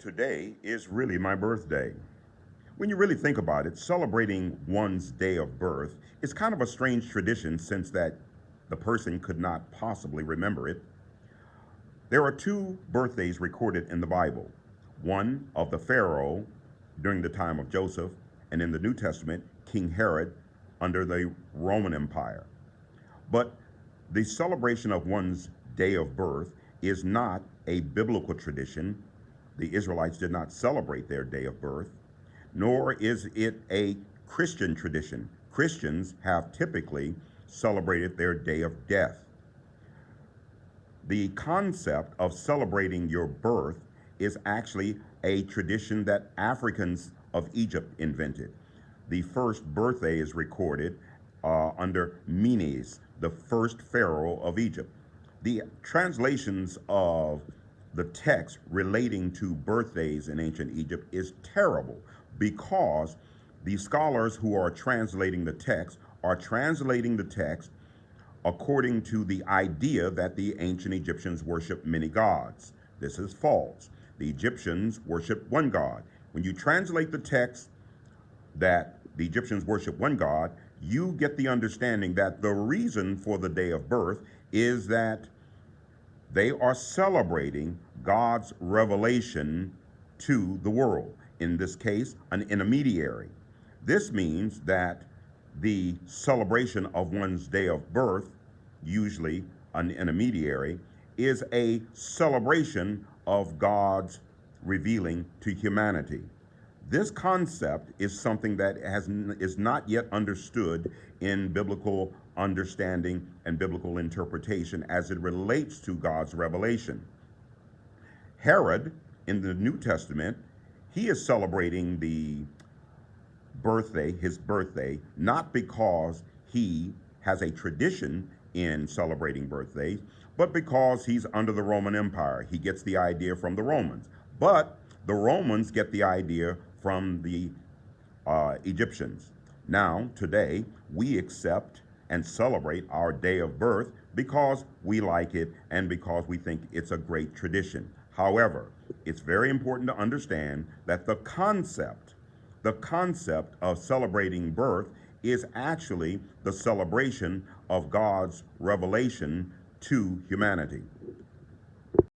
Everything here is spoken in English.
Today is really my birthday. When you really think about it, celebrating one's day of birth is kind of a strange tradition since that the person could not possibly remember it. There are two birthdays recorded in the Bible. One of the Pharaoh during the time of Joseph, and in the New Testament, King Herod under the Roman Empire. But the celebration of one's day of birth is not a biblical tradition. The Israelites did not celebrate their day of birth, nor is it a Christian tradition. Christians have typically celebrated their day of death. The concept of celebrating your birth is actually a tradition that Africans of Egypt invented. The first birthday is recorded under Menes, the first pharaoh of Egypt. The translations of the text relating to birthdays in ancient Egypt is terrible because the scholars who are translating the text are translating the text according to the idea that the ancient Egyptians worshiped many gods. This is false. The Egyptians worshiped one God. When you translate the text that the Egyptians worship one God, you get the understanding that the reason for the day of birth is that they are celebrating God's revelation to the world. In this case, an intermediary. This means that the celebration of one's day of birth, usually an intermediary, is a celebration of God's revealing to humanity. This concept is something that is not yet understood in biblical understanding and biblical interpretation as it relates to God's revelation. Herod, in the New Testament, he is celebrating his birthday, not because he has a tradition in celebrating birthdays, but because he's under the Roman Empire. He gets the idea from the Romans. But the Romans get the idea from the Egyptians. Now, today, we accept and celebrate our day of birth because we like it and because we think it's a great tradition. However, it's very important to understand that the concept of celebrating birth is actually the celebration of God's revelation to humanity.